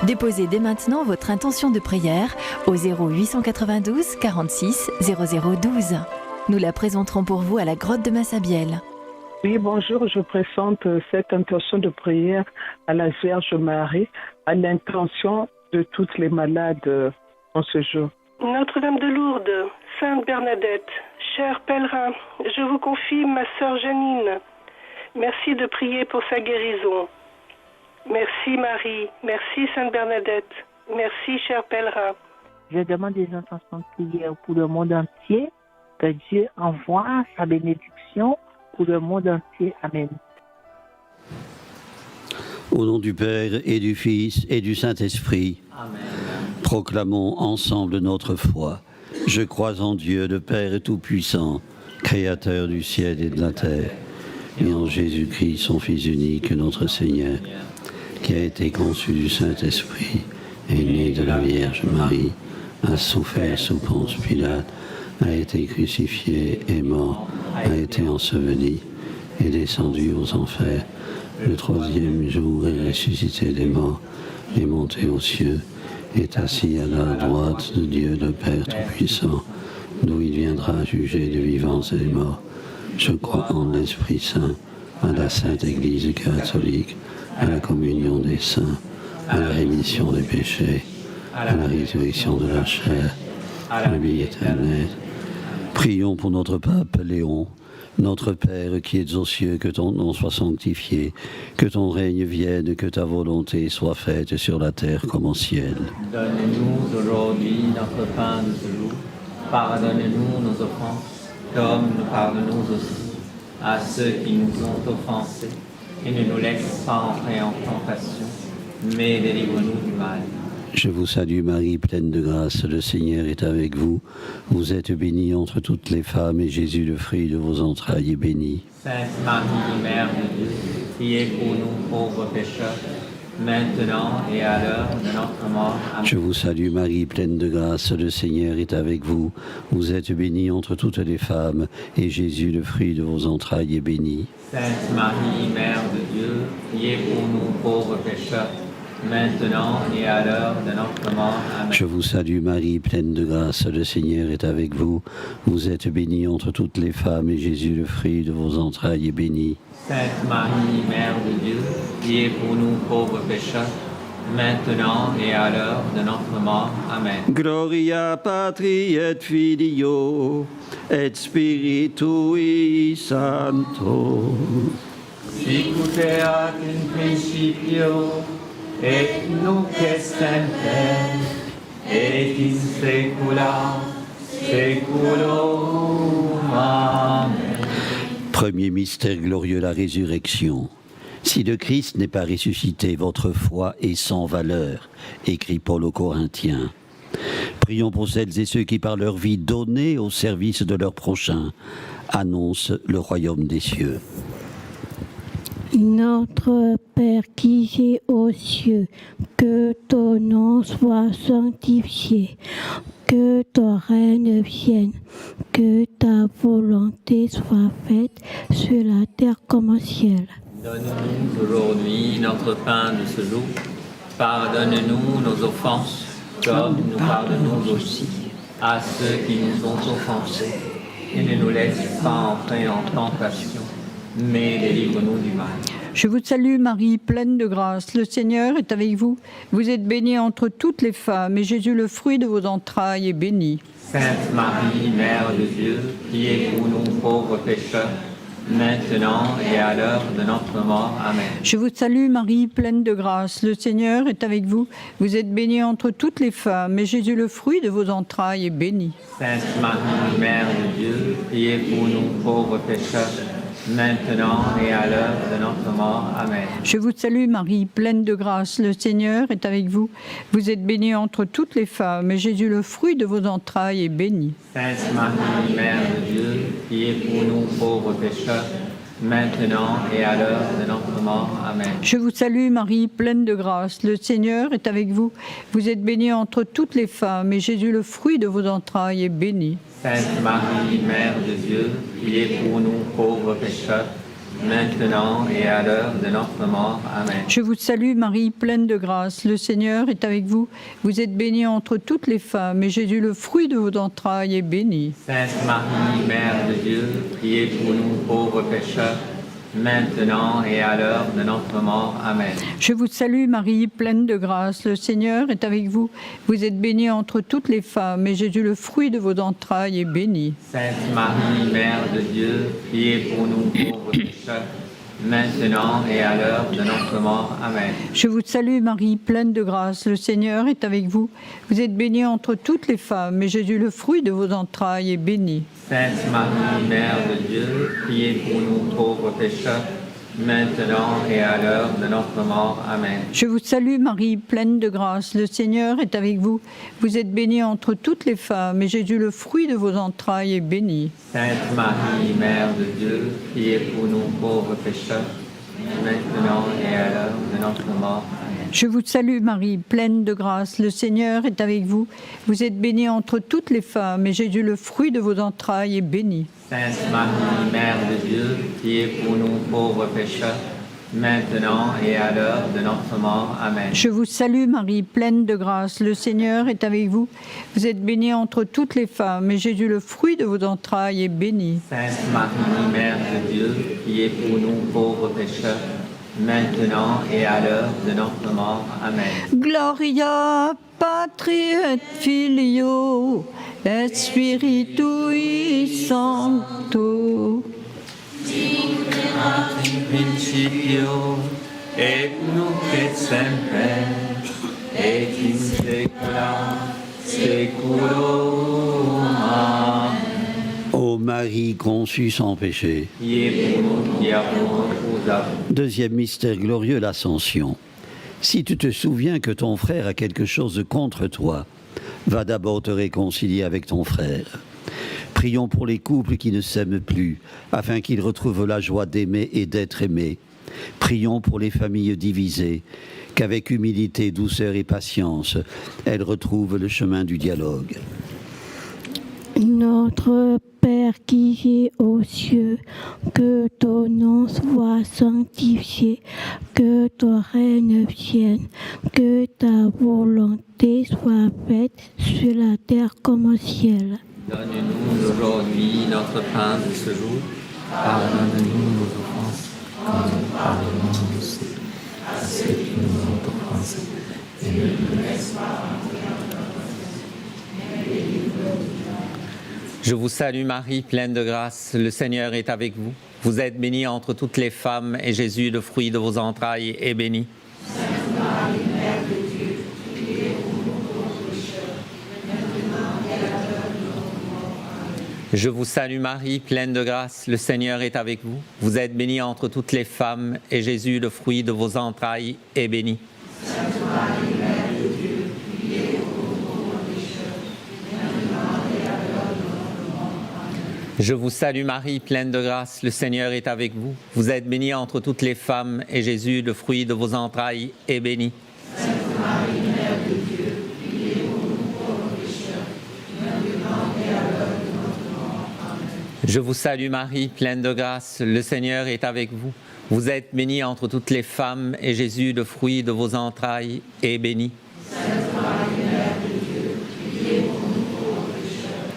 Déposez dès maintenant votre intention de prière au 0892 46 0012. Nous la présenterons pour vous à la grotte de Massabielle. Oui, bonjour, je présente cette intention de prière à la Vierge Marie, à l'intention de toutes les malades en ce jour. Notre-Dame de Lourdes, Sainte Bernadette, chers pèlerins, je vous confie ma sœur Janine. Merci de prier pour sa guérison. Merci Marie, merci Sainte Bernadette, merci chers pèlerins. Je demande des intentions de prière pour le monde entier, que Dieu envoie sa bénédiction pour le monde entier. Amen. Au nom du Père et du Fils et du Saint-Esprit, Amen. Proclamons ensemble notre foi. Je crois en Dieu, le Père Tout-Puissant, Créateur du ciel et de la terre, et en Jésus-Christ, son Fils unique, notre Seigneur, qui a été conçu du Saint-Esprit, est né de la Vierge Marie, a souffert sous Ponce Pilate, a été crucifié, est mort, a été enseveli, est descendu aux enfers. Le troisième jour est ressuscité des morts, est monté aux cieux, est assis à la droite de Dieu le Père Tout-Puissant, d'où il viendra juger les vivants et les morts. Je crois en l'Esprit Saint, à la Sainte Église catholique, à la communion des saints, à la rémission des péchés, à la résurrection de la chair, à la vie éternelle. Prions pour notre pape Léon. Notre Père qui es aux cieux, que ton nom soit sanctifié, que ton règne vienne, que ta volonté soit faite sur la terre comme au ciel. Donne-nous aujourd'hui notre pain de ce jour. Pardonne-nous nos offenses, comme nous pardonnons aussi à ceux qui nous ont offensés. Et ne nous laisse pas entrer en tentation, mais délivre-nous du mal. Je vous salue Marie, pleine de grâce, le Seigneur est avec vous. Vous êtes bénie entre toutes les femmes, et Jésus, le fruit de vos entrailles, est béni. Sainte Marie, Mère de Dieu, priez pour nous pauvres pécheurs, maintenant et à l'heure de notre mort. Amen. Je vous salue Marie, pleine de grâce, le Seigneur est avec vous. Vous êtes bénie entre toutes les femmes, et Jésus, le fruit de vos entrailles, est béni. Sainte Marie, Mère de Dieu, priez pour nous pauvres pécheurs, maintenant et à l'heure de notre mort. Amen. Je vous salue Marie, pleine de grâce, le Seigneur est avec vous. Vous êtes bénie entre toutes les femmes, et Jésus, le fruit de vos entrailles, est béni. Sainte Marie, Mère de Dieu, priez pour nous pauvres pécheurs, maintenant et à l'heure de notre mort. Amen. Gloria Patri et Filio et Spiritui Sancto. Sicut erat in principio, et nunc est semper, et in saecula saeculorum. Amen. Premier mystère glorieux, la résurrection. Si le Christ n'est pas ressuscité, votre foi est sans valeur, écrit Paul aux Corinthiens. Prions pour celles et ceux qui, par leur vie donnée au service de leur prochain, annoncent le royaume des cieux. Notre Père qui es aux cieux, que ton nom soit sanctifié, que ton règne vienne, que ta volonté soit faite sur la terre comme au ciel. Donne-nous aujourd'hui notre pain de ce jour. Pardonne-nous nos offenses, comme nous pardonnons aussi à ceux qui nous ont offensés. Et ne nous laisse pas entrer en tentation, mais délivre-nous du mal. Je vous salue Marie, pleine de grâce, le Seigneur est avec vous. Vous êtes bénie entre toutes les femmes, et Jésus, le fruit de vos entrailles, est béni. Sainte Marie, Mère de Dieu, priez pour nous pauvres pécheurs, maintenant et à l'heure de notre mort. Amen. Je vous salue Marie, pleine de grâce, le Seigneur est avec vous. Vous êtes bénie entre toutes les femmes, et Jésus, le fruit de vos entrailles, est béni. Sainte Marie, Mère de Dieu, priez pour nous pauvres pécheurs, maintenant et à l'heure de notre mort. Amen. Je vous salue Marie, pleine de grâce, le Seigneur est avec vous. Vous êtes bénie entre toutes les femmes, et Jésus, le fruit de vos entrailles, est béni. Sainte Marie, Mère de Dieu, priez pour nous pauvres pécheurs, maintenant et à l'heure de notre mort. Amen. Je vous salue Marie, pleine de grâce, le Seigneur est avec vous. Vous êtes bénie entre toutes les femmes, et Jésus, le fruit de vos entrailles, est béni. Sainte Marie, Mère de Dieu, priez pour nous pauvres pécheurs, maintenant et à l'heure de notre mort. Amen. Je vous salue Marie, pleine de grâce, le Seigneur est avec vous. Vous êtes bénie entre toutes les femmes, et Jésus, le fruit de vos entrailles, est béni. Sainte Marie, Mère de Dieu, priez pour nous pauvres pécheurs, maintenant et à l'heure de notre mort. Amen. Je vous salue Marie, pleine de grâce, le Seigneur est avec vous. Vous êtes bénie entre toutes les femmes, et Jésus, le fruit de vos entrailles, est béni. Sainte Marie, Mère de Dieu, priez pour nous pauvres pécheurs, maintenant et à l'heure de notre mort. Amen. Je vous salue Marie, pleine de grâce, le Seigneur est avec vous. Vous êtes bénie entre toutes les femmes, et Jésus, le fruit de vos entrailles, est béni. Sainte Marie, Mère de Dieu, priez pour nous pauvres pécheurs, maintenant et à l'heure de notre mort. Amen. Je vous salue Marie, pleine de grâce, le Seigneur est avec vous. Vous êtes bénie entre toutes les femmes, et Jésus, le fruit de vos entrailles, est béni. Sainte Marie, Mère de Dieu, priez pour nous pauvres pécheurs, maintenant et à l'heure de notre mort. Amen. Je vous salue Marie, pleine de grâce, le Seigneur est avec vous. Vous êtes bénie entre toutes les femmes, et Jésus, le fruit de vos entrailles, est béni. Sainte Marie, Mère de Dieu, priez pour nous pauvres pécheurs, maintenant et à l'heure de notre mort. Amen. Je vous salue Marie, pleine de grâce, le Seigneur est avec vous. Vous êtes bénie entre toutes les femmes, et Jésus, le fruit de vos entrailles, est béni. Sainte Marie, Mère de Dieu, priez pour nous pauvres pécheurs, maintenant et à l'heure de notre mort. Amen. Gloria Patri et Filio et Spiritui Sancto. Principio et nunc et semper et in saecula saeculorum. Amen. Ô Marie conçue sans péché. Priez pour nous qui avons recours. Deuxième mystère glorieux, l'Ascension. Si tu te souviens que ton frère a quelque chose contre toi, va d'abord te réconcilier avec ton frère. Prions pour les couples qui ne s'aiment plus, afin qu'ils retrouvent la joie d'aimer et d'être aimés. Prions pour les familles divisées, qu'avec humilité, douceur et patience, elles retrouvent le chemin du dialogue. Notre Père qui es aux cieux, que ton nom soit sanctifié, que ton règne vienne, que ta volonté soit faite sur la terre comme au ciel. Donne-nous aujourd'hui notre pain de ce jour. Pardonne-nous nos offenses, comme nous pardonnons aussi à ceux qui nous ont offensés. Et ne nous laisse pas entrer en tentation, mais délivre-nous du mal. Je vous salue Marie, pleine de grâce, le Seigneur est avec vous. Vous êtes bénie entre toutes les femmes, et Jésus, le fruit de vos entrailles, est béni. Sainte Marie, Mère de Dieu, priez pour nous pauvres pécheurs, maintenant et à l'heure de notre mort. Amen. Je vous salue Marie, pleine de grâce, le Seigneur est avec vous. Vous êtes bénie entre toutes les femmes, et Jésus, le fruit de vos entrailles, est béni. Sainte Marie, Mère de Dieu, priez pour nous pauvres pécheurs, maintenant et à l'heure de notre mort. Amen. Je vous salue Marie, pleine de grâce, le Seigneur est avec vous. Vous êtes bénie entre toutes les femmes, et Jésus, le fruit de vos entrailles, est béni. Sainte Marie, Mère de Dieu, priez pour nous pauvres pécheurs, maintenant et à l'heure de notre mort. Amen. Je vous salue Marie, pleine de grâce, le Seigneur est avec vous. Vous êtes bénie entre toutes les femmes, et Jésus, le fruit de vos entrailles, est béni. Sainte Marie, Mère de Dieu, priez pour nous pauvres pécheurs,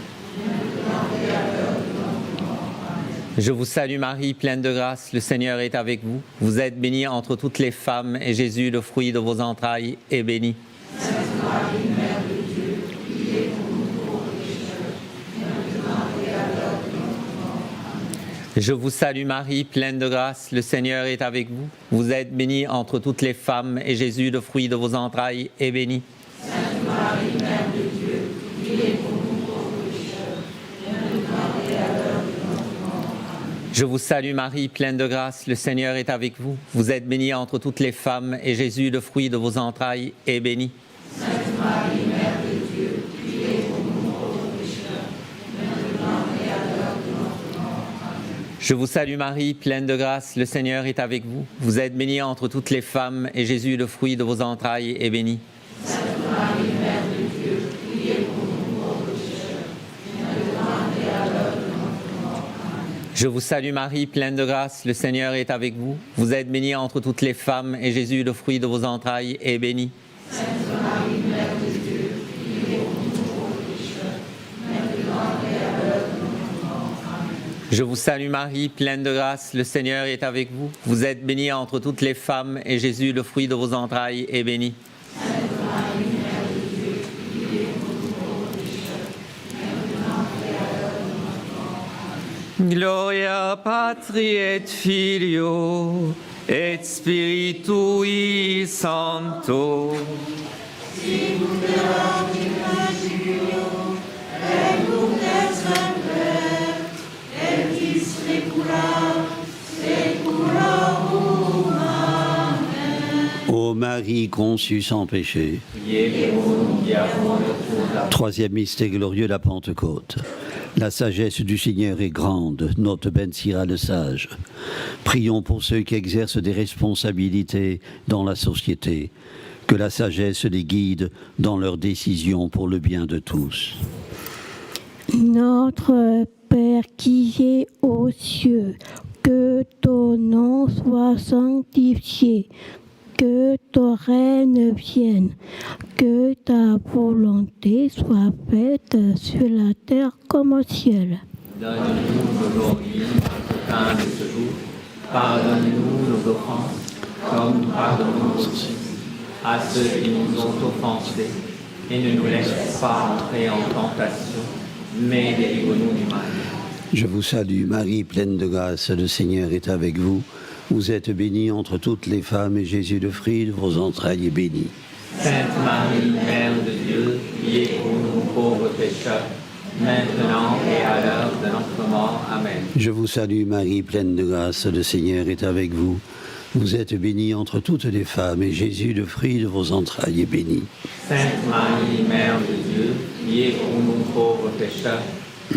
maintenant et à l'heure de notre mort. Amen. Je vous salue Marie, pleine de grâce, le Seigneur est avec vous. Vous êtes bénie entre toutes les femmes, et Jésus, le fruit de vos entrailles, est béni. Sainte Marie, Mère de Dieu, priez pour nous pauvres pécheurs, maintenant et à l'heure de notre mort. Amen. Je vous salue Marie, pleine de grâce, le Seigneur est avec vous. Vous êtes bénie entre toutes les femmes, et Jésus, le fruit de vos entrailles, est béni. Sainte Marie, Mère de Dieu, priez pour nous pauvres pécheurs, maintenant et à l'heure de notre mort. Amen. Je vous salue Marie, pleine de grâce, le Seigneur est avec vous. Vous êtes bénie entre toutes les femmes, et Jésus, le fruit de vos entrailles, est béni. Sainte Marie, Mère de Dieu, priez pour nous pauvres pécheurs, maintenant et à l'heure de notre mort. Amen. Je vous salue Marie, pleine de grâce, le Seigneur est avec vous. Vous êtes bénie entre toutes les femmes, et Jésus, le fruit de vos entrailles, est béni. Sainte Marie, Mère de Dieu, priez pour nous pauvres pécheurs, maintenant et à l'heure de notre mort. Amen. Je vous salue Marie, pleine de grâce, le Seigneur est avec vous. Vous êtes bénie entre toutes les femmes, et Jésus, le fruit de vos entrailles, est béni. Sainte Marie, Mère de Dieu, priez pour nous pauvres pécheurs, maintenant et à l'heure de notre mort. Amen. Je vous salue Marie, pleine de grâce, le Seigneur est avec vous. Vous êtes bénie entre toutes les femmes, et Jésus, le fruit de vos entrailles, est béni. Sainte Marie, Mère de Dieu, priez pour nous pauvres pécheurs, maintenant et à l'heure de notre mort. Amen. Gloria Patri et Filio et Spiritui Sancto. Sicut erat in principio, et nunc et semper, et in saecula saeculorum. Amen. Ô Marie conçue sans péché. Priez pour nous qui avons le tour de la Troisième mystère glorieux, la Pentecôte. La sagesse du Seigneur est grande, note Ben Sira le sage. Prions pour ceux qui exercent des responsabilités dans la société, que la sagesse les guide dans leurs décisions pour le bien de tous. Notre Père qui es aux cieux, que ton nom soit sanctifié, que ton règne vienne, que ta volonté soit faite sur la terre comme au ciel. Donne-nous aujourd'hui notre pain de ce jour. Pardonne-nous nos offenses, comme nous pardonnons aussi à ceux qui nous ont offensés. Et ne nous laisse pas entrer en tentation, mais délivre-nous du mal. Je vous salue Marie, pleine de grâce, le Seigneur est avec vous. Vous êtes bénie entre toutes les femmes, et Jésus, le fruit de vos entrailles, est béni. Sainte Marie, Mère de Dieu, priez pour nous pauvres pécheurs, maintenant et à l'heure de notre mort. Amen. Je vous salue Marie, pleine de grâce, le Seigneur est avec vous. Vous êtes bénie entre toutes les femmes, et Jésus, le fruit de vos entrailles, est béni. Sainte Marie, Mère de Dieu, priez pour nous pauvres pécheurs,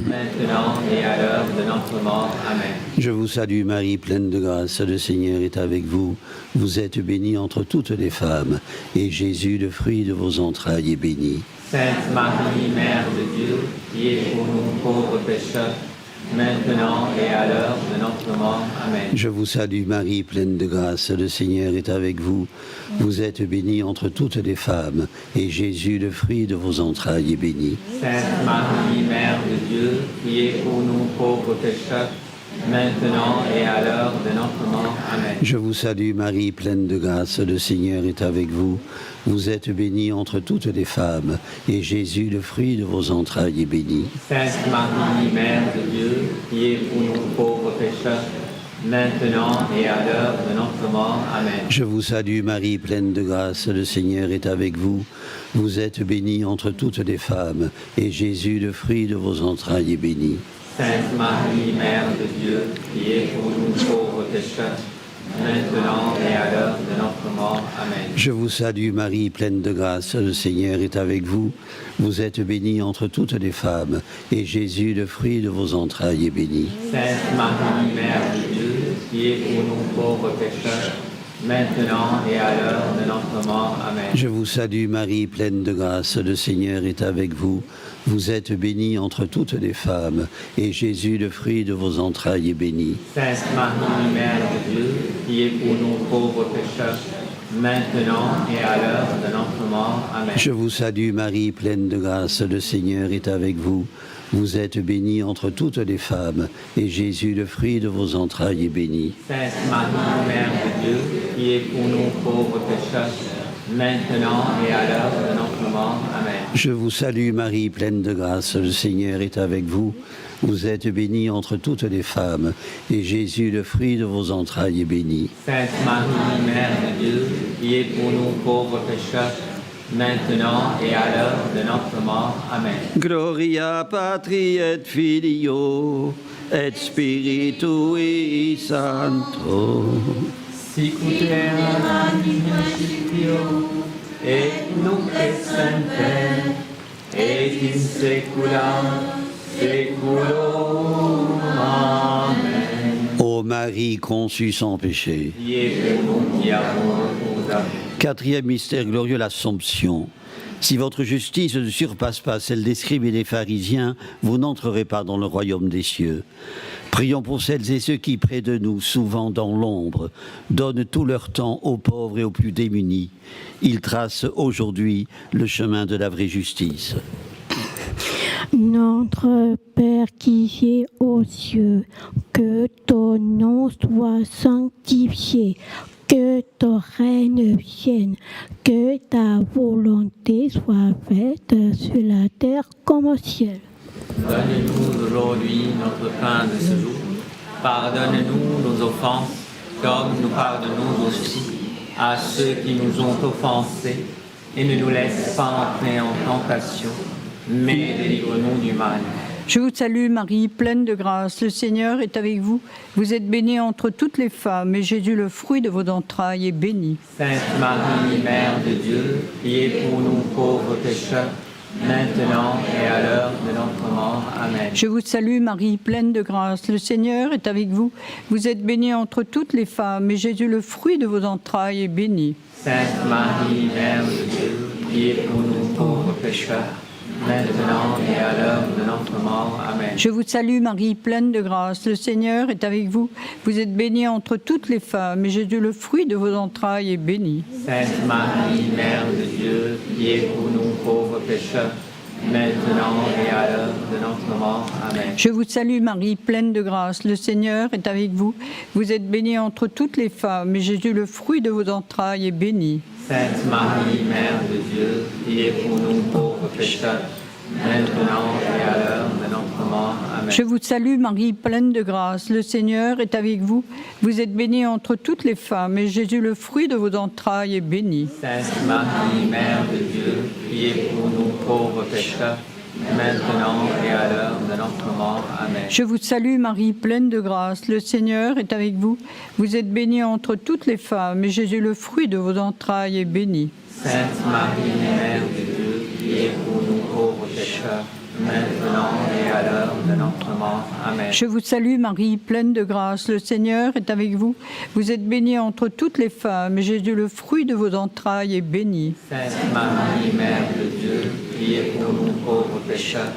maintenant et à l'heure de notre mort. Amen. Je vous salue Marie, pleine de grâce, le Seigneur est avec vous. Vous êtes bénie entre toutes les femmes, et Jésus, le fruit de vos entrailles, est béni. Sainte Marie, Mère de Dieu, priez pour nous pauvres pécheurs, maintenant et à l'heure de notre mort. Amen. Je vous salue Marie, pleine de grâce, le Seigneur est avec vous. Vous êtes bénie entre toutes les femmes, et Jésus, le fruit de vos entrailles, est béni. Sainte Marie, Mère de Dieu, priez pour nous pauvres pécheurs, maintenant et à l'heure de notre mort. Amen. Je vous salue Marie, pleine de grâce, le Seigneur est avec vous. Vous êtes bénie entre toutes les femmes, et Jésus, le fruit de vos entrailles, est béni. Sainte Marie, Mère de Dieu, priez pour nous pauvres pécheurs, maintenant et à l'heure de notre mort. Amen. Je vous salue Marie, pleine de grâce, le Seigneur est avec vous. Vous êtes bénie entre toutes les femmes, et Jésus, le fruit de vos entrailles, est béni. Sainte Marie, Mère de Dieu, priez pour nous pauvres pécheurs, maintenant et à l'heure de notre mort. Amen. Je vous salue Marie, pleine de grâce, le Seigneur est avec vous. Vous êtes bénie entre toutes les femmes, et Jésus, le fruit de vos entrailles, est béni. Sainte Marie, Mère de Dieu, priez pour nous pauvres pécheurs, maintenant et à l'heure de notre mort. Amen. Je vous salue Marie, pleine de grâce, le Seigneur est avec vous. Vous êtes bénie entre toutes les femmes, et Jésus, le fruit de vos entrailles, est béni. Sainte Marie, Mère de Dieu, priez pour nous pauvres pécheurs, maintenant et à l'heure de notre mort. Amen. Je vous salue Marie, pleine de grâce, le Seigneur est avec vous. Vous êtes bénie entre toutes les femmes, et Jésus, le fruit de vos entrailles, est béni. Sainte Marie, Mère de Dieu, priez pour nous pauvres pécheurs, maintenant et à l'heure de notre mort. Amen. Je vous salue Marie, pleine de grâce, le Seigneur est avec vous. Vous êtes bénie entre toutes les femmes, et Jésus, le fruit de vos entrailles, est béni. Sainte Marie, Mère de Dieu, priez pour nous pauvres pécheurs, maintenant et à l'heure de notre mort. Amen. Gloria Patri et Filio et Spiritui Sancto. Sicut erat in principio, et nunc et semper, et in saecula saeculorum. Amen. Ô Marie conçue sans péché. Priez pour nous qui avons recours à vous. Quatrième mystère glorieux, l'Assomption. Si votre justice ne surpasse pas celle des scribes et des pharisiens, vous n'entrerez pas dans le royaume des cieux. Prions pour celles et ceux qui, près de nous, souvent dans l'ombre, donnent tout leur temps aux pauvres et aux plus démunis. Ils tracent aujourd'hui le chemin de la vraie justice. Notre Père qui es aux cieux, que ton nom soit sanctifié, que ton règne vienne, que ta volonté soit faite sur la terre comme au ciel. Donne-nous aujourd'hui notre pain de ce jour. Pardonne-nous nos offenses, comme nous pardonnons aussi à ceux qui nous ont offensés. Et ne nous laisse pas entrer en tentation, mais délivre-nous du mal. Je vous salue Marie, pleine de grâce, le Seigneur est avec vous. Vous êtes bénie entre toutes les femmes, et Jésus, le fruit de vos entrailles, est béni. Sainte Marie, Mère de Dieu, priez pour nous pauvres pécheurs, maintenant et à l'heure de notre mort. Amen. Je vous salue Marie, pleine de grâce, le Seigneur est avec vous. Vous êtes bénie entre toutes les femmes, et Jésus, le fruit de vos entrailles, est béni. Sainte Marie, Mère de Dieu, priez pour nous pauvres pécheurs, maintenant et à l'heure de notre mort. Amen. Je vous salue Marie, pleine de grâce, le Seigneur est avec vous. Vous êtes bénie entre toutes les femmes, et Jésus, le fruit de vos entrailles, est béni. Sainte Marie, Mère de Dieu, priez pour nous pauvres pécheurs, maintenant et à l'heure de notre mort. Amen. Je vous salue Marie, pleine de grâce, le Seigneur est avec vous. Vous êtes bénie entre toutes les femmes, et Jésus, le fruit de vos entrailles, est béni. Sainte Marie, Mère de Dieu, priez pour nous pauvres pécheurs, maintenant et à l'heure de notre mort. Amen. Je vous salue Marie, pleine de grâce, le Seigneur est avec vous. Vous êtes bénie entre toutes les femmes, et Jésus, le fruit de vos entrailles, est béni. Sainte Marie, Mère de Dieu, priez pour nous pauvres pécheurs, maintenant et à l'heure de notre mort. Amen. Je vous salue Marie, pleine de grâce, le Seigneur est avec vous. Vous êtes bénie entre toutes les femmes, et Jésus, le fruit de vos entrailles, est béni. Sainte Marie, Mère de Dieu, priez pour nous pauvres pécheurs, maintenant et à l'heure de notre mort. Amen. Je vous salue Marie, pleine de grâce, le Seigneur est avec vous. Vous êtes bénie entre toutes les femmes, et Jésus, le fruit de vos entrailles, est béni. Sainte Marie, Mère de Dieu, priez pour nous pauvres pécheurs,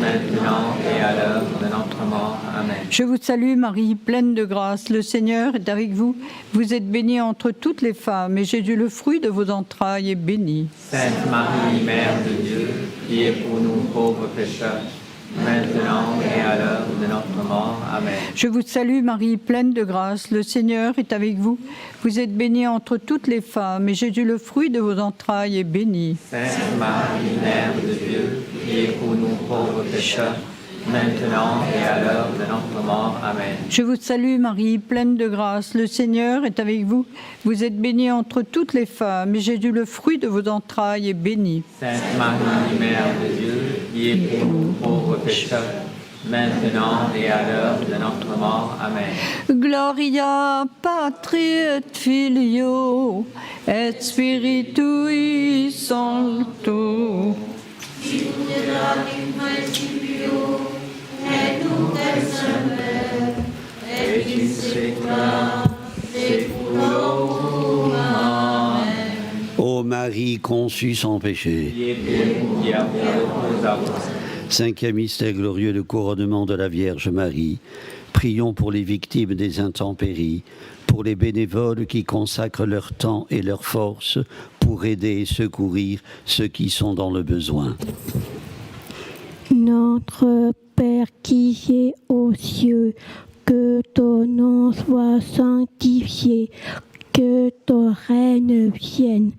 maintenant et à l'heure de notre mort. Amen. Je vous salue Marie, pleine de grâce, le Seigneur est avec vous. Vous êtes bénie entre toutes les femmes, et Jésus, le fruit de vos entrailles, est béni. Sainte Marie, Mère de Dieu, priez pour nous pauvres pécheurs, maintenant et à l'heure de notre mort. Amen. Je vous salue Marie, pleine de grâce, le Seigneur est avec vous. Vous êtes bénie entre toutes les femmes, et Jésus, le fruit de vos entrailles, est béni. Sainte Marie, Mère de Dieu, priez pour nous pauvres pécheurs, maintenant et à l'heure de notre mort. Amen. Je vous salue Marie, pleine de grâce, le Seigneur est avec vous. Vous êtes bénie entre toutes les femmes, et Jésus, le fruit de vos entrailles, est béni. Sainte Marie, Mère de Dieu, priez pour nous pauvres pécheurs, maintenant et à l'heure de notre mort. Amen. Gloria Patri et Filio et Spiritui Sancto. Ô Marie conçue sans péché. Cinquième mystère glorieux, le couronnement de la Vierge Marie. Prions pour les victimes des intempéries, pour les bénévoles qui consacrent leur temps et leur force pour aider et secourir ceux qui sont dans le besoin. Notre Père qui es aux cieux, que ton nom soit sanctifié, que ton règne vienne,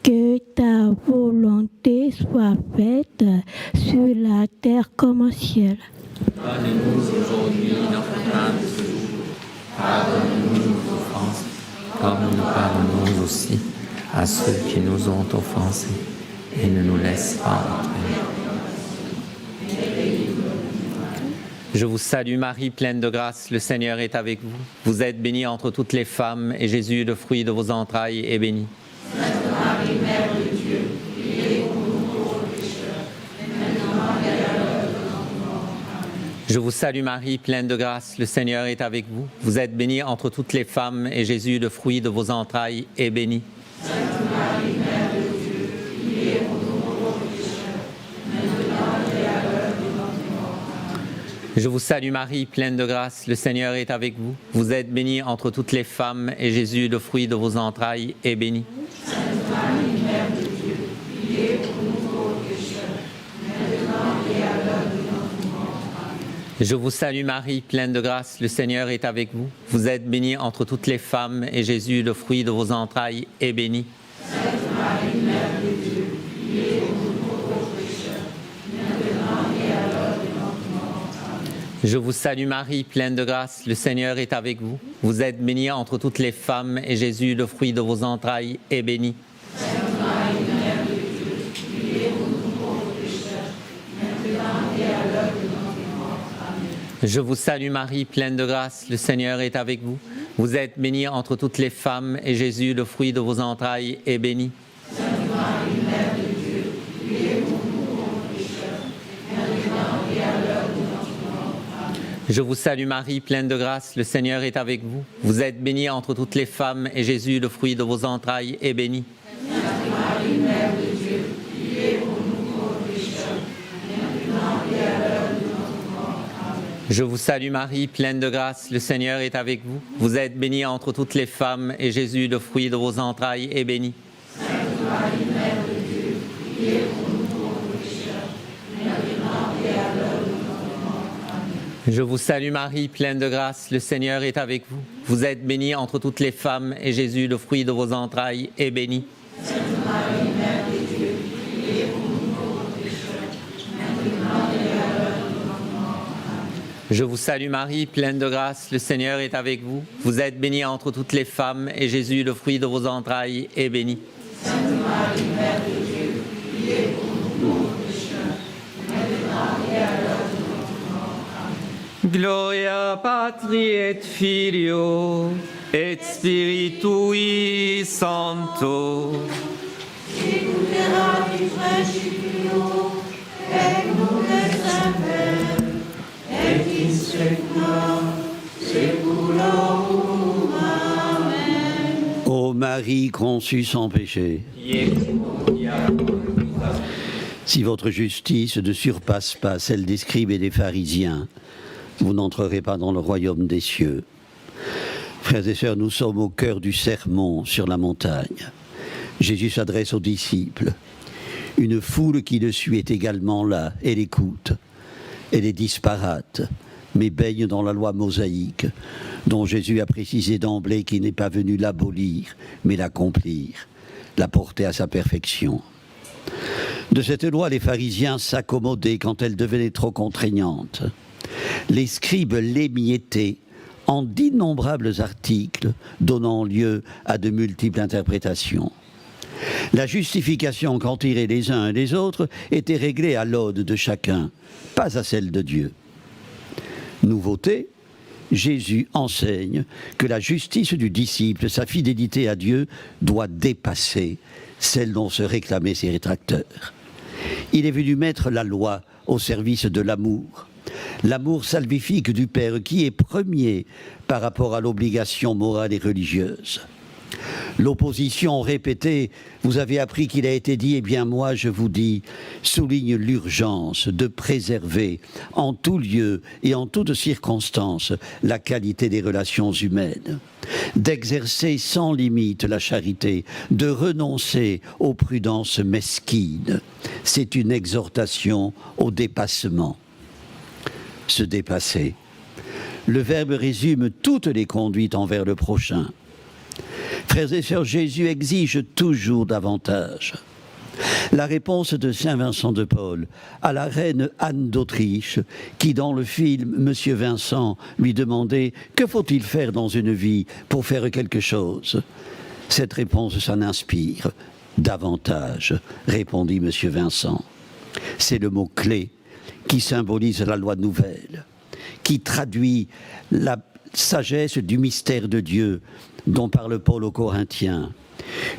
que ta volonté soit faite sur la terre comme au ciel. Donne-nous aujourd'hui notre pain de ce jour. Pardonne-nous nos offenses, comme nous pardonnons aussi à ceux qui nous ont offensés. Et ne nous laisse pas entrer. Je vous salue Marie, pleine de grâce, le Seigneur est avec vous. Vous êtes bénie entre toutes les femmes, et Jésus, le fruit de vos entrailles, est béni. Sainte Marie, Mère de Dieu, priez pour nous pauvres pécheurs, maintenant et à l'heure de notre mort. Amen. Je vous salue Marie, pleine de grâce, le Seigneur est avec vous. Vous êtes bénie entre toutes les femmes, et Jésus, le fruit de vos entrailles, est béni. Sainte Marie, Mère de Dieu, priez pour nous Je vous salue Marie, pleine de grâce, le Seigneur est avec vous. Vous êtes bénie entre toutes les femmes, et Jésus, le fruit de vos entrailles, est béni. Sainte Marie, Mère de Dieu, priez pour nous pauvres pécheurs, maintenant et à l'heure de notre mort. Amen. Je vous salue Marie, pleine de grâce, le Seigneur est avec vous. Vous êtes bénie entre toutes les femmes, et Jésus, le fruit de vos entrailles, est béni. Sainte Marie, Mère de Dieu, priez pour nous pauvres pécheurs, maintenant et à l'heure de notre mort. Amen. Je vous salue Marie, pleine de grâce, le Seigneur est avec vous. Vous êtes bénie entre toutes les femmes, et Jésus, le fruit de vos entrailles, est béni. Sainte Marie, Mère de Dieu, priez pour nous pauvres pécheurs, maintenant et à l'heure de notre mort. Amen. Je vous salue Marie, pleine de grâce, le Seigneur est avec vous. Vous êtes bénie entre toutes les femmes, et Jésus, le fruit de vos entrailles, est béni. Sainte Marie, Mère de Dieu, priez pour nous pauvres pécheurs, maintenant et à l'heure de notre mort. Amen. Je vous salue Marie, pleine de grâce, le Seigneur est avec vous. Vous êtes bénie entre toutes les femmes, et Jésus, le fruit de vos entrailles, est béni. Sainte Marie, Mère de Dieu, priez pour nous pauvres pécheurs, maintenant et à l'heure de notre mort. Amen. Je vous salue Marie, pleine de grâce, le Seigneur est avec vous. Vous êtes bénie entre toutes les femmes, et Jésus, le fruit de vos entrailles, est béni. Sainte Marie, Mère de Dieu, priez pour nous pauvres pécheurs, maintenant et à l'heure de notre mort. Amen. Je vous salue Marie, pleine de grâce, le Seigneur est avec vous. Vous êtes bénie entre toutes les femmes, et Jésus, le fruit de vos entrailles, est béni. Sainte Marie, Mère de Dieu, priez pour nous pauvres pécheurs, maintenant et à l'heure de notre mort. Amen. Je vous salue Marie, pleine de grâce, le Seigneur est avec vous. Vous êtes bénie entre toutes les femmes, et Jésus, le fruit de vos entrailles, est béni. Sainte Marie, Mère de Dieu, priez pour nous pauvres pécheurs, maintenant et à l'heure de notre mort. Amen. Gloria Patri et Filio et Spiritui Sancto. Sicut erat in principio, et nunc et semper, et in saecula saeculorum. Amen. Ô Marie conçue sans péché, si votre justice ne surpasse pas celle des scribes et des pharisiens, vous n'entrerez pas dans le royaume des cieux. Frères et sœurs, nous sommes au cœur du sermon sur la montagne. Jésus s'adresse aux disciples. Une foule qui le suit est également là et l'écoute. Elle est disparate, mais baigne dans la loi mosaïque, dont Jésus a précisé d'emblée qu'il n'est pas venu l'abolir, mais l'accomplir, la porter à sa perfection. De cette loi, les pharisiens s'accommodaient quand elle devenait trop contraignante. Les scribes l'émiettaient en d'innombrables articles, donnant lieu à de multiples interprétations. La justification qu'en tiraient les uns et les autres était réglée à l'ode de chacun, pas à celle de Dieu. Nouveauté, Jésus enseigne que la justice du disciple, sa fidélité à Dieu, doit dépasser celle dont se réclamaient ses rétracteurs. Il est venu mettre la loi au service de l'amour. L'amour salvifique du Père qui est premier par rapport à l'obligation morale et religieuse. L'opposition répétée, vous avez appris qu'il a été dit, eh bien moi je vous dis, souligne l'urgence de préserver en tout lieu et en toutes circonstances la qualité des relations humaines, d'exercer sans limite la charité, de renoncer aux prudences mesquines. C'est une exhortation au dépassement. Se dépasser. Le verbe résume toutes les conduites envers le prochain. Frères et sœurs, Jésus exige toujours davantage. La réponse de Saint Vincent de Paul à la reine Anne d'Autriche, qui dans le film Monsieur Vincent lui demandait « Que faut-il faire dans une vie pour faire quelque chose ?» Cette réponse s'en inspire. « Davantage », répondit Monsieur Vincent. C'est le mot clé qui symbolise la loi nouvelle, qui traduit la sagesse du mystère de Dieu dont parle Paul aux Corinthiens.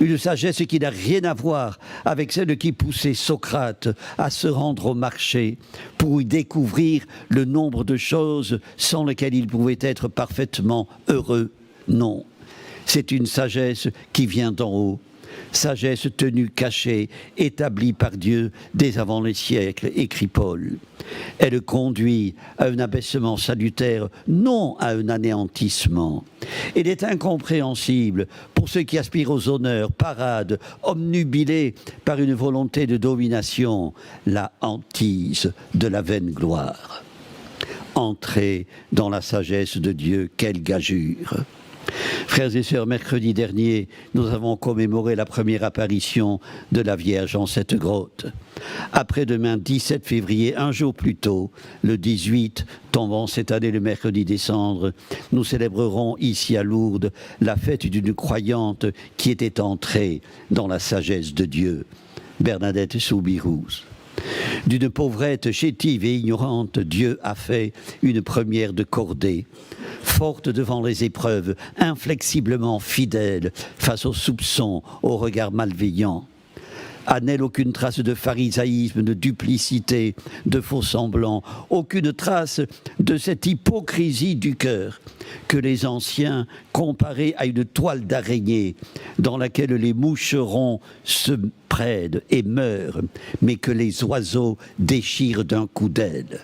Une sagesse qui n'a rien à voir avec celle qui poussait Socrate à se rendre au marché pour y découvrir le nombre de choses sans lesquelles il pouvait être parfaitement heureux. Non, c'est une sagesse qui vient d'en haut, sagesse tenue cachée, établie par Dieu dès avant les siècles, écrit Paul. Elle conduit à un abaissement salutaire, non à un anéantissement. Elle est incompréhensible pour ceux qui aspirent aux honneurs, parades, obnubilés par une volonté de domination, la hantise de la vaine gloire. Entrez dans la sagesse de Dieu, quelle gageure! Frères et sœurs, mercredi dernier, nous avons commémoré la première apparition de la Vierge en cette grotte. Après-demain, 17 février, un jour plus tôt, le 18, tombant cette année le mercredi des Cendres, nous célébrerons ici à Lourdes la fête d'une croyante qui était entrée dans la sagesse de Dieu, Bernadette Soubirous. D'une pauvrette chétive et ignorante, Dieu a fait une première de cordée. Forte devant les épreuves, inflexiblement fidèle face aux soupçons, aux regards malveillants. À n'elle aucune trace de pharisaïsme, de duplicité, de faux semblants, aucune trace de cette hypocrisie du cœur que les anciens comparaient à une toile d'araignée dans laquelle les moucherons se prennent et meurent, mais que les oiseaux déchirent d'un coup d'aile.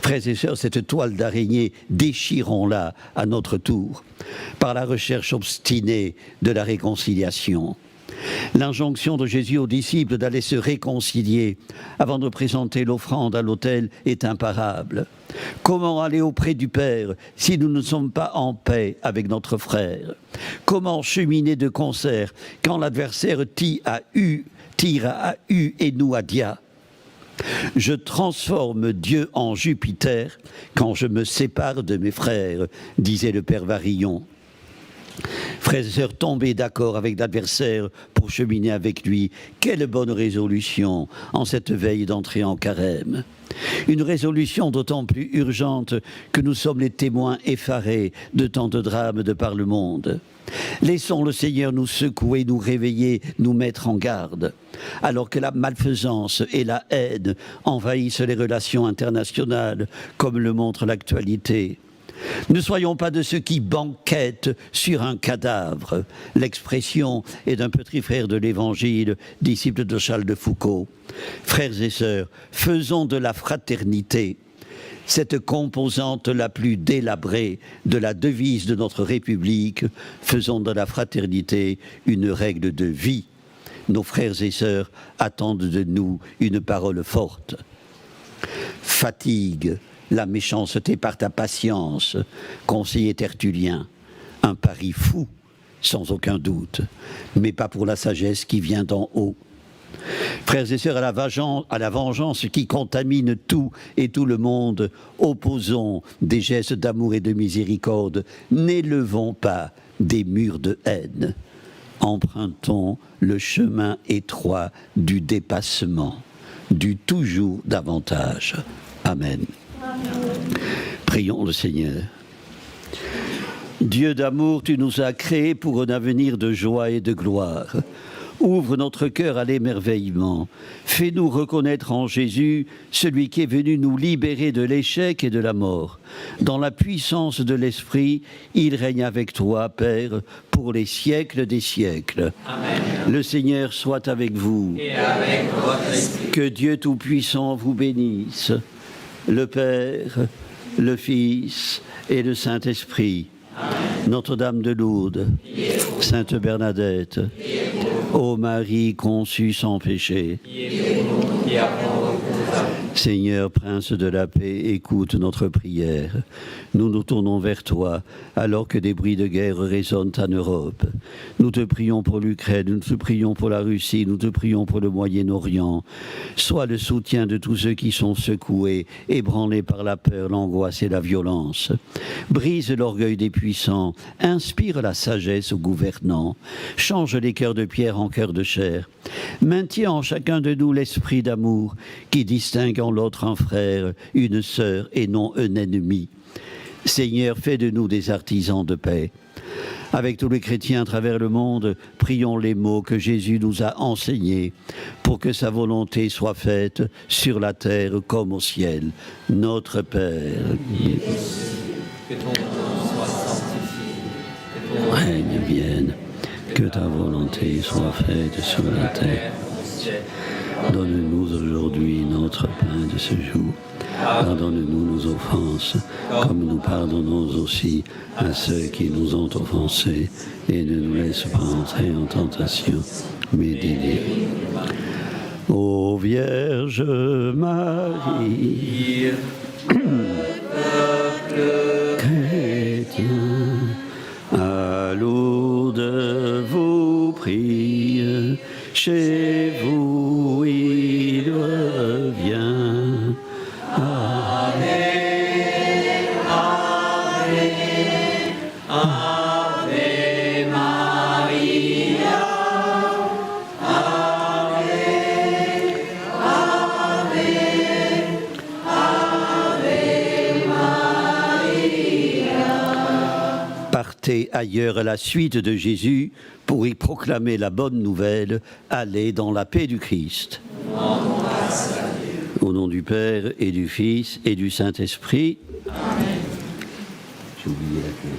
Frères et sœurs, cette toile d'araignée, déchirons-la à notre tour, par la recherche obstinée de la réconciliation. L'injonction de Jésus aux disciples d'aller se réconcilier avant de présenter l'offrande à l'autel est imparable. Comment aller auprès du Père si nous ne sommes pas en paix avec notre frère? Comment cheminer de concert quand l'adversaire tire à U et nous à Dia? Je transforme Dieu en Jupiter quand je me sépare de mes frères, disait le Père Varillon. Frères et sœurs, tombez d'accord avec l'adversaire pour cheminer avec lui. Quelle bonne résolution en cette veille d'entrée en carême. Une résolution d'autant plus urgente que nous sommes les témoins effarés de tant de drames de par le monde. Laissons le Seigneur nous secouer, nous réveiller, nous mettre en garde. Alors que la malfaisance et la haine envahissent les relations internationales, comme le montre l'actualité. Ne soyons pas de ceux qui banquettent sur un cadavre. L'expression est d'un petit frère de l'Évangile, disciple de Charles de Foucault. Frères et sœurs, faisons de la fraternité cette composante la plus délabrée de la devise de notre République. Faisons de la fraternité une règle de vie. Nos frères et sœurs attendent de nous une parole forte. Fatigue la méchanceté par ta patience, conseiller Tertullien. Un pari fou, sans aucun doute, mais pas pour la sagesse qui vient d'en haut. Frères et sœurs, à la vengeance qui contamine tout et tout le monde, opposons des gestes d'amour et de miséricorde, n'élevons pas des murs de haine. Empruntons le chemin étroit du dépassement, du toujours davantage. Amen. Prions le Seigneur. Dieu d'amour, tu nous as créés pour un avenir de joie et de gloire. Ouvre notre cœur à l'émerveillement. Fais-nous reconnaître en Jésus celui qui est venu nous libérer de l'échec et de la mort. Dans la puissance de l'Esprit, il règne avec toi, Père, pour les siècles des siècles. Amen. Le Seigneur soit avec vous. Et avec votre esprit. Que Dieu Tout-Puissant vous bénisse, le Père, le Fils et le Saint-Esprit. Amen. Notre-Dame de Lourdes, Sainte Bernadette, ô Marie conçue sans péché, Seigneur, Prince de la paix, écoute notre prière. Nous nous tournons vers toi, alors que des bruits de guerre résonnent en Europe. Nous te prions pour l'Ukraine, nous te prions pour la Russie, nous te prions pour le Moyen-Orient. Sois le soutien de tous ceux qui sont secoués, ébranlés par la peur, l'angoisse et la violence. Brise l'orgueil des puissants, inspire la sagesse aux gouvernants, change les cœurs de pierre en cœurs de chair. Maintiens en chacun de nous l'esprit d'amour qui distingue en l'autre un frère, une sœur et non un ennemi. Seigneur, fais de nous des artisans de paix. Avec tous les chrétiens à travers le monde, prions les mots que Jésus nous a enseignés pour que sa volonté soit faite sur la terre comme au ciel. Notre Père, que ton nom soit sanctifié, que ton règne vienne, Que ta volonté soit faite sur la terre. Donne-nous aujourd'hui notre pain de ce jour. Pardonne-nous nos offenses, comme nous pardonnons aussi à ceux qui nous ont offensés. Et ne nous laisse pas entrer en tentation, mais délivre. Ô Vierge Marie, chrétien, à Lourdes vous prie, chez vous il revient. Ave, Ave, Ave Maria, Ave, Ave, Ave Maria. Partez ailleurs à la suite de Jésus pour y proclamer la bonne nouvelle. Allez dans la paix du Christ. Au nom du Père et du Fils et du Saint-Esprit. Amen. J'ai oublié la clé.